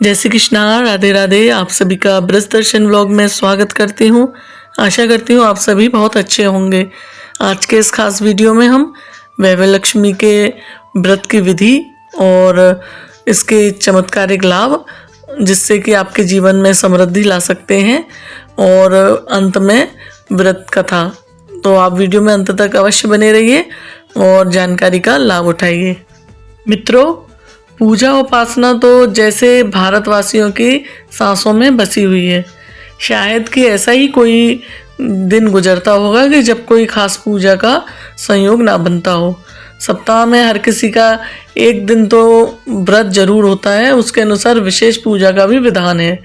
जय श्री कृष्णा, राधे राधे। आप सभी का ब्रज दर्शन व्लॉग में स्वागत करती हूँ। आशा करती हूँ आप सभी बहुत अच्छे होंगे। आज के इस खास वीडियो में हम वैभव लक्ष्मी के व्रत की विधि और इसके चमत्कारिक लाभ, जिससे कि आपके जीवन में समृद्धि ला सकते हैं, और अंत में व्रत कथा। तो आप वीडियो में अंत तक अवश्य बने रहिए और जानकारी का लाभ उठाइए। मित्रों, पूजा उपासना तो जैसे भारतवासियों की सांसों में बसी हुई है। शायद कि ऐसा ही कोई दिन गुजरता होगा कि जब कोई खास पूजा का संयोग ना बनता हो। सप्ताह में हर किसी का एक दिन तो व्रत जरूर होता है, उसके अनुसार विशेष पूजा का भी विधान है।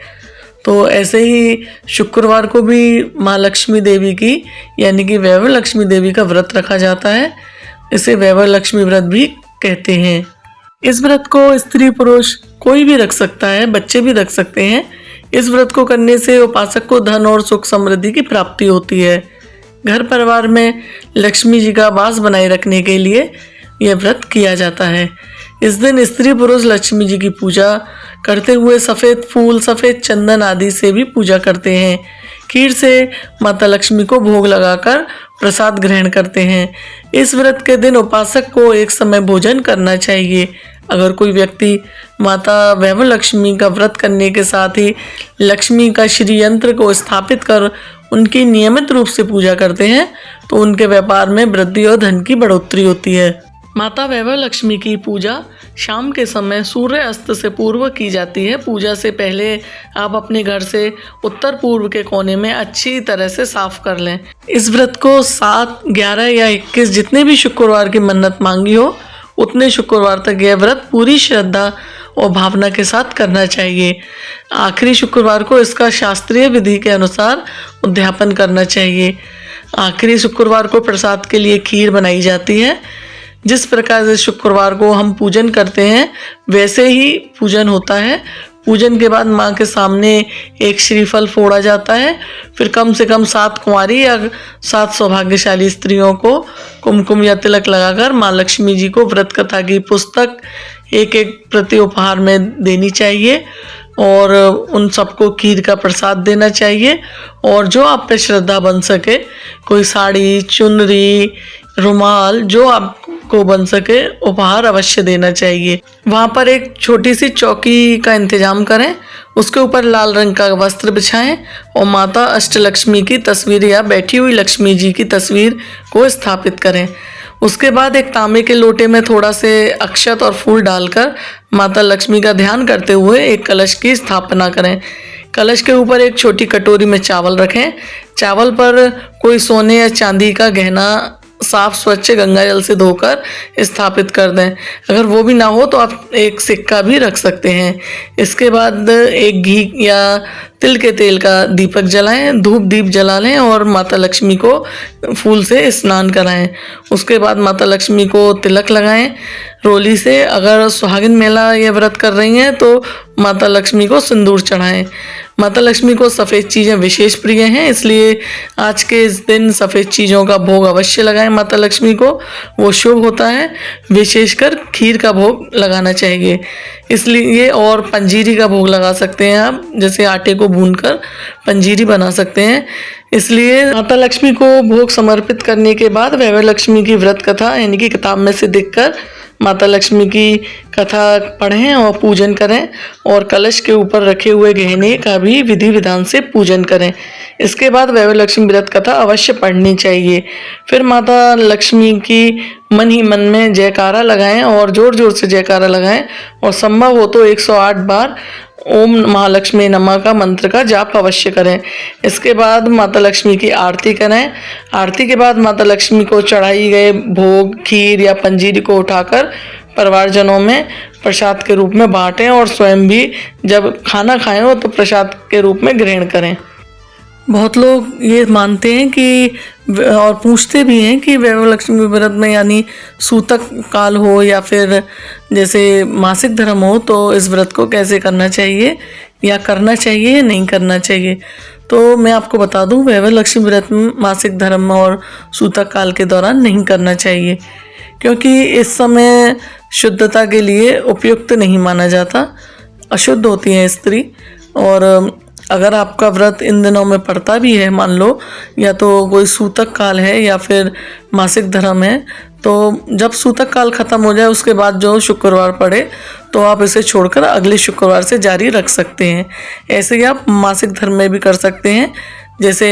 तो ऐसे ही शुक्रवार को भी माँ लक्ष्मी देवी की यानी कि वैभव लक्ष्मी देवी का व्रत रखा जाता है। इसे वैभव लक्ष्मी व्रत भी कहते हैं। इस व्रत को स्त्री पुरुष कोई भी रख सकता है, बच्चे भी रख सकते हैं। इस व्रत को करने से उपासक को धन और सुख समृद्धि की प्राप्ति होती है। घर परिवार में लक्ष्मी जी का वास बनाए रखने के लिए यह व्रत किया जाता है। इस दिन स्त्री पुरुष लक्ष्मी जी की पूजा करते हुए सफ़ेद फूल, सफ़ेद चंदन आदि से भी पूजा करते हैं। खीर से माता लक्ष्मी को भोग लगाकर प्रसाद ग्रहण करते हैं। इस व्रत के दिन उपासक को एक समय भोजन करना चाहिए। अगर कोई व्यक्ति माता वैभव लक्ष्मी का व्रत करने के साथ ही लक्ष्मी का श्री यंत्र को स्थापित कर उनकी नियमित रूप से पूजा करते हैं तो उनके व्यापार में वृद्धि और धन की बढ़ोतरी होती है। माता वैभव लक्ष्मी की पूजा शाम के समय सूर्य अस्त से पूर्व की जाती है। पूजा से पहले आप अपने घर से उत्तर पूर्व के कोने में अच्छी तरह से साफ कर लें। इस व्रत को 7, 11 या 21 जितने भी शुक्रवार की मन्नत मांगी हो उतने शुक्रवार तक यह व्रत पूरी श्रद्धा और भावना के साथ करना चाहिए। आखिरी शुक्रवार को इसका शास्त्रीय विधि के अनुसार उद्यापन करना चाहिए। आखिरी शुक्रवार को प्रसाद के लिए खीर बनाई जाती है। जिस प्रकार से शुक्रवार को हम पूजन करते हैं वैसे ही पूजन होता है। पूजन के बाद माँ के सामने एक श्रीफल फोड़ा जाता है। फिर कम से कम 7 कुंवारी या 7 सौभाग्यशाली स्त्रियों को कुमकुम या तिलक लगाकर माँ लक्ष्मी जी को व्रत कथा की पुस्तक एक प्रति उपहार में देनी चाहिए और उन सबको खीर का प्रसाद देना चाहिए। और जो आप पे श्रद्धा बन सके, कोई साड़ी, चुनरी, रुमाल, जो आपको बन सके उपहार अवश्य देना चाहिए। वहाँ पर एक छोटी सी चौकी का इंतजाम करें, उसके ऊपर लाल रंग का वस्त्र बिछाएं और माता अष्टलक्ष्मी की तस्वीर या बैठी हुई लक्ष्मी जी की तस्वीर को स्थापित करें। उसके बाद एक तांबे के लोटे में थोड़ा से अक्षत और फूल डालकर माता लक्ष्मी का ध्यान करते हुए एक कलश की स्थापना करें। कलश के ऊपर एक छोटी कटोरी में चावल रखें। चावल पर कोई सोने या चांदी का गहना साफ स्वच्छ गंगा जल से धोकर स्थापित कर दें। अगर वो भी ना हो तो आप एक सिक्का भी रख सकते हैं। इसके बाद एक घी या तिल के तेल का दीपक जलाएं, धूप दीप जला लें और माता लक्ष्मी को फूल से स्नान कराएं। उसके बाद माता लक्ष्मी को तिलक लगाएं रोली से। अगर सुहागिन महिला ये व्रत कर रही हैं तो माता लक्ष्मी को सिंदूर चढ़ाएं। माता लक्ष्मी को सफ़ेद चीज़ें विशेष प्रिय हैं, इसलिए आज के इस दिन सफ़ेद चीज़ों का भोग अवश्य लगाएं माता लक्ष्मी को, वो शुभ होता है। विशेषकर खीर का भोग लगाना चाहिए इसलिए, और पंजीरी का भोग लगा सकते हैं आप, जैसे आटे को भूनकर पंजीरी बना सकते हैं। इसलिए माता लक्ष्मी को भोग समर्पित करने के बाद वैभव लक्ष्मी की व्रत कथा यानी कि किताब में से देखकर माता लक्ष्मी की कथा पढ़ें और पूजन करें और कलश के ऊपर रखे हुए गहने का भी विधि विधान से पूजन करें। इसके बाद वैभव लक्ष्मी व्रत कथा अवश्य पढ़नी चाहिए। फिर माता लक्ष्मी की मन ही मन में जयकारा लगाएं और जोर जोर से जयकारा लगाएं और संभव हो तो 108 बार ओम महालक्ष्मी नमः का मंत्र का जाप अवश्य करें। इसके बाद माता लक्ष्मी की आरती करें। आरती के बाद माता लक्ष्मी को चढ़ाई गए भोग, खीर या पंजीरी को उठाकर परिवारजनों में प्रसाद के रूप में बांटें और स्वयं भी जब खाना खाएं हो तो प्रसाद के रूप में ग्रहण करें। बहुत लोग ये मानते हैं कि और पूछते भी हैं कि वैभव लक्ष्मी व्रत में यानी सूतक काल हो या फिर जैसे मासिक धर्म हो तो इस व्रत को कैसे करना चाहिए या करना चाहिए या नहीं करना चाहिए। तो मैं आपको बता दूं, वैभव लक्ष्मी व्रत में मासिक धर्म और सूतक काल के दौरान नहीं करना चाहिए, क्योंकि इस समय शुद्धता के लिए उपयुक्त नहीं माना जाता। अशुद्ध होती है स्त्री। और अगर आपका व्रत इन दिनों में पड़ता भी है, मान लो या तो कोई सूतक काल है या फिर मासिक धर्म है, तो जब सूतक काल ख़त्म हो जाए उसके बाद जो शुक्रवार पड़े तो आप इसे छोड़कर अगले शुक्रवार से जारी रख सकते हैं। ऐसे ही आप मासिक धर्म में भी कर सकते हैं। जैसे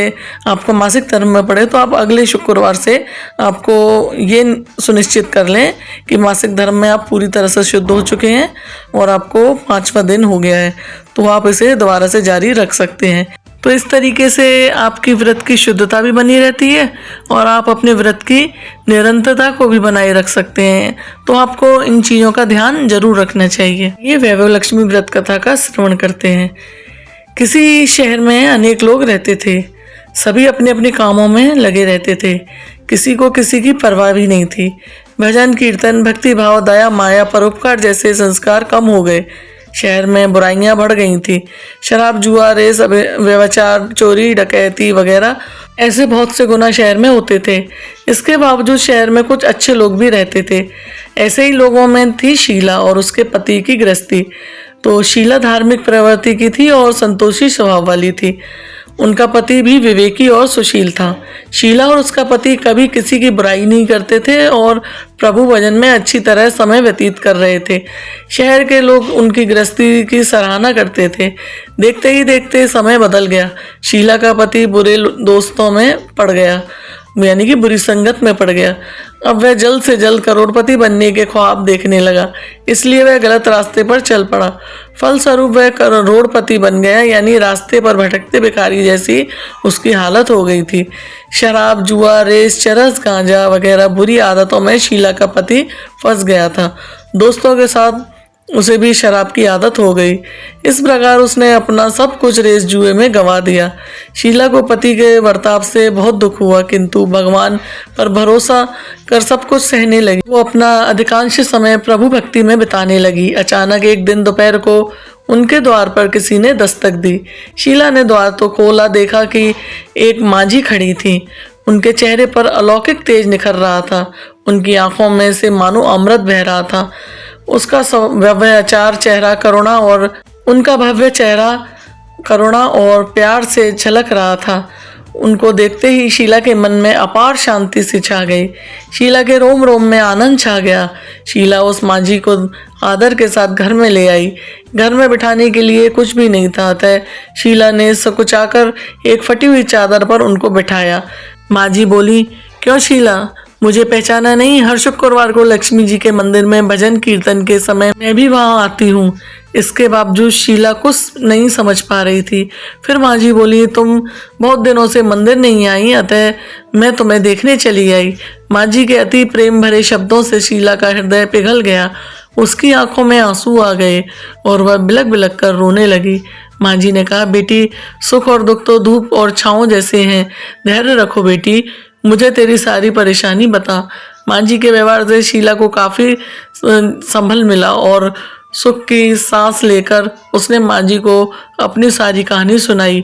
आपको मासिक धर्म में पड़े तो आप अगले शुक्रवार से आपको ये सुनिश्चित कर लें कि मासिक धर्म में आप पूरी तरह से शुद्ध हो चुके हैं और आपको 5वां दिन हो गया है, तो आप इसे दोबारा से जारी रख सकते हैं। तो इस तरीके से आपकी व्रत की शुद्धता भी बनी रहती है और आप अपने व्रत की निरंतरता को भी बनाए रख सकते हैं। तो आपको इन चीज़ों का ध्यान जरूर रखना चाहिए। ये वैभव लक्ष्मी व्रत कथा का श्रवण करते हैं। किसी शहर में अनेक लोग रहते थे। सभी अपने अपने कामों में लगे रहते थे। किसी को किसी की परवाह भी नहीं थी। भजन कीर्तन, भक्ति भाव, दया, माया, परोपकार जैसे संस्कार कम हो गए। शहर में बुराइयां बढ़ गई थी। शराब, जुआ, रेस, व्यभिचार, चोरी, डकैती वगैरह ऐसे बहुत से गुनाह शहर में होते थे। इसके बावजूद शहर में कुछ अच्छे लोग भी रहते थे। ऐसे ही लोगों में थी शीला और उसके पति की गृहस्थी। तो शीला धार्मिक प्रवृत्ति की थी और संतोषी स्वभाव वाली थी। उनका पति भी विवेकी और सुशील था। शीला और उसका पति कभी किसी की बुराई नहीं करते थे और प्रभु भजन में अच्छी तरह समय व्यतीत कर रहे थे। शहर के लोग उनकी गृहस्थी की सराहना करते थे। देखते ही देखते समय बदल गया। शीला का पति बुरे दोस्तों में पड़ गया, यानी कि बुरी संगत में पड़ गया। अब वह जल्द से जल्द करोड़पति बनने के ख्वाब देखने लगा, इसलिए वह गलत रास्ते पर चल पड़ा। फलस्वरूप वह करोड़पति बन गया, यानी रास्ते पर भटकते भिखारी जैसी उसकी हालत हो गई थी। शराब, जुआ, रेस, चरस, गांजा वगैरह बुरी आदतों में शीला का पति फंस गया था। दोस्तों के साथ उसे भी शराब की आदत हो गई। इस प्रकार उसने अपना सब कुछ रेस जुए में गंवा दिया। शीला को पति के बर्ताव से बहुत दुख हुआ, किंतु भगवान पर भरोसा कर सब कुछ सहने लगी। वो अपना अधिकांश समय प्रभु भक्ति में बिताने लगी। अचानक एक दिन दोपहर को उनके द्वार पर किसी ने दस्तक दी। शीला ने द्वार तो खोला, देखा कि एक मांझी खड़ी थी। उनके चेहरे पर अलौकिक तेज निखर रहा था। उनकी आंखों में से मानो अमृत बह रहा था। उसका भव्य चेहरा करुणा और प्यार से झलक रहा था। उनको देखते ही शीला के मन में अपार शांति सी छा गई। शीला के रोम रोम में आनंद छा गया। शीला उस मांझी को आदर के साथ घर में ले आई। घर में बिठाने के लिए कुछ भी नहीं था, अतः शीला ने सकुचाकर एक फटी हुई चादर पर उनको बिठाया। मांझी बोली, क्यों शीला, मुझे पहचाना नहीं? हर शुक्रवार को लक्ष्मी जी के मंदिर में भजन कीर्तन के समय मैं भी वहां आती हूँ। इसके बावजूद शीला कुछ नहीं समझ पा रही थी। फिर मांझी बोली, तुम बहुत दिनों से मंदिर नहीं आई, अतः मैं तुम्हें देखने चली आई। मांझी के अति प्रेम भरे शब्दों से शीला का हृदय पिघल गया। उसकी आंखों में आंसू आ गए और वह बिलक बिलक कर रोने लगी। मांझी ने कहा, बेटी, सुख और दुख तो धूप और छाँव जैसे हैं। धैर्य रखो बेटी, मुझे तेरी सारी परेशानी बता। मांझी के व्यवहार से शीला को काफ़ी संभल मिला और सुख की सांस लेकर उसने मांझी को अपनी सारी कहानी सुनाई।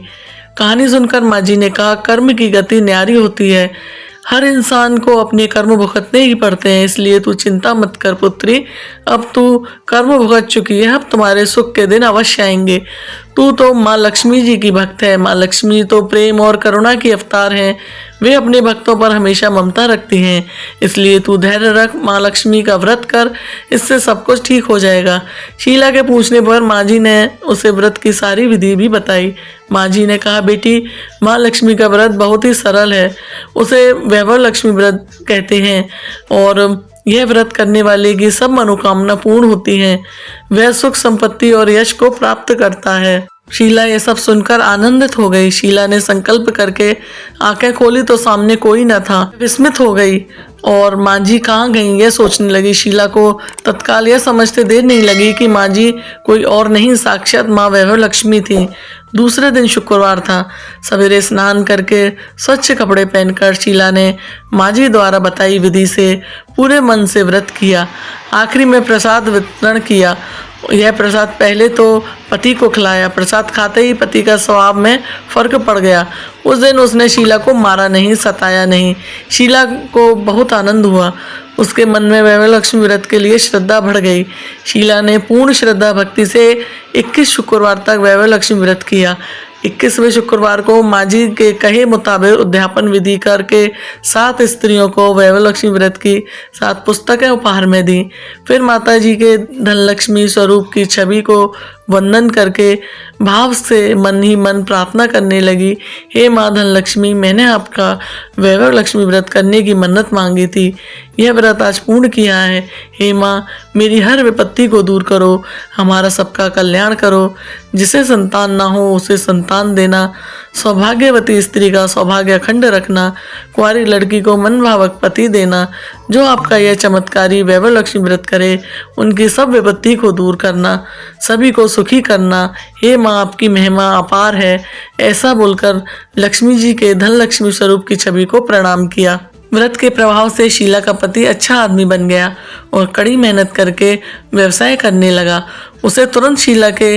कहानी सुनकर मांझी ने कहा, कर्म की गति न्यारी होती है। हर इंसान को अपने कर्म भुगतने ही पड़ते हैं, इसलिए तू चिंता मत कर पुत्री। अब तू कर्म भुगत चुकी है, अब तुम्हारे सुख के दिन अवश्य आएंगे। तू तो माँ लक्ष्मी जी की भक्त है। माँ लक्ष्मी तो प्रेम और करुणा की अवतार हैं। वे अपने भक्तों पर हमेशा ममता रखती हैं, इसलिए तू धैर्य रख, माँ लक्ष्मी का व्रत कर, इससे सब कुछ ठीक हो जाएगा। शीला के पूछने पर मांझी ने उसे व्रत की सारी विधि भी बताई। मांझी ने कहा, बेटी, माँ लक्ष्मी का व्रत बहुत ही सरल है। उसे वैभव लक्ष्मी व्रत कहते हैं और यह व्रत करने वाले की सब मनोकामना पूर्ण होती हैं। वह सुख, संपत्ति और यश को प्राप्त करता है। शीला ये सब सुनकर आनंदित हो गई। शीला ने संकल्प करके आंखें खोली तो सामने कोई न था। विस्मित हो गई और मांझी कहाँ गई यह सोचने लगी। शीला को तत्काल यह समझते देर नहीं लगी कि मांझी कोई और नहीं, साक्षात माँ वैभव लक्ष्मी थी। दूसरे दिन शुक्रवार था। सवेरे स्नान करके स्वच्छ कपड़े पहनकर शीला ने मांझी द्वारा बताई विधि से पूरे मन से व्रत किया। आखिरी में प्रसाद वितरण किया यह प्रसाद पहले तो पति को खिलाया। प्रसाद खाते ही पति का स्वभाव में फर्क पड़ गया। उस दिन उसने शीला को मारा नहीं, सताया नहीं। शीला को बहुत आनंद हुआ। उसके मन में वैभव लक्ष्मी व्रत के लिए श्रद्धा बढ़ गई। शीला ने पूर्ण श्रद्धा भक्ति से 21 शुक्रवार तक वैभव लक्ष्मी व्रत किया। 21वें शुक्रवार को माँ जी के कहे मुताबिक उद्यापन विधि करके 7 स्त्रियों को वैभव लक्ष्मी व्रत की 7 पुस्तकें उपहार में दी। फिर माता जी के धनलक्ष्मी स्वरूप की छवि को वंदन करके भाव से मन ही मन प्रार्थना करने लगी, हे माँ धनलक्ष्मी, मैंने आपका वैभव लक्ष्मी व्रत करने की मन्नत मांगी थी। यह व्रत आज पूर्ण किया है। हे माँ, मेरी हर विपत्ति को दूर करो, हमारा सबका कल्याण करो। जिसे संतान ना हो उसे संतान देना, सौभाग्यवती स्त्री का सौभाग्य अखंड रखना, कुंवारी लड़की को मन भावक पति देना। जो आपका यह चमत्कारी वैभव लक्ष्मी व्रत करे उनकी सब विपत्ति को दूर करना, सभी को सुखी करना। हे माँ, आपकी महिमा अपार है। ऐसा बोलकर लक्ष्मी जी के धन लक्ष्मी स्वरूप की छवि को प्रणाम किया। व्रत के प्रभाव से शीला का पति अच्छा आदमी बन गया और कड़ी मेहनत करके व्यवसाय करने लगा। उसे तुरंत शीला के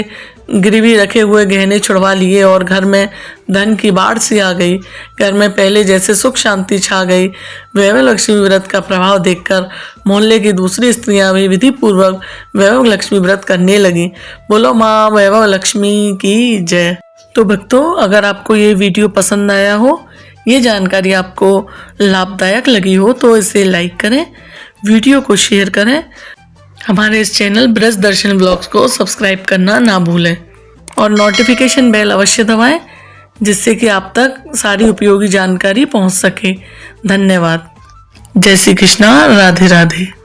गिरवी रखे हुए गहने छुड़वा लिए और घर में धन की बाढ़ सी आ गई। घर में पहले जैसे सुख शांति छा गई। वैभव लक्ष्मी व्रत का प्रभाव देखकर मोहल्ले की दूसरी स्त्रियां भी विधि पूर्वक वैभव लक्ष्मी व्रत करने लगी। बोलो माँ वैभव लक्ष्मी की जय। तो भक्तों, अगर आपको ये वीडियो पसंद आया हो, ये जानकारी आपको लाभदायक लगी हो तो इसे लाइक करें, वीडियो को शेयर करें। हमारे इस चैनल ब्रज दर्शन व्लॉग्स को सब्सक्राइब करना ना भूलें और नोटिफिकेशन बेल अवश्य दबाएं, जिससे कि आप तक सारी उपयोगी जानकारी पहुंच सके। धन्यवाद। जय श्री कृष्णा। राधे राधे।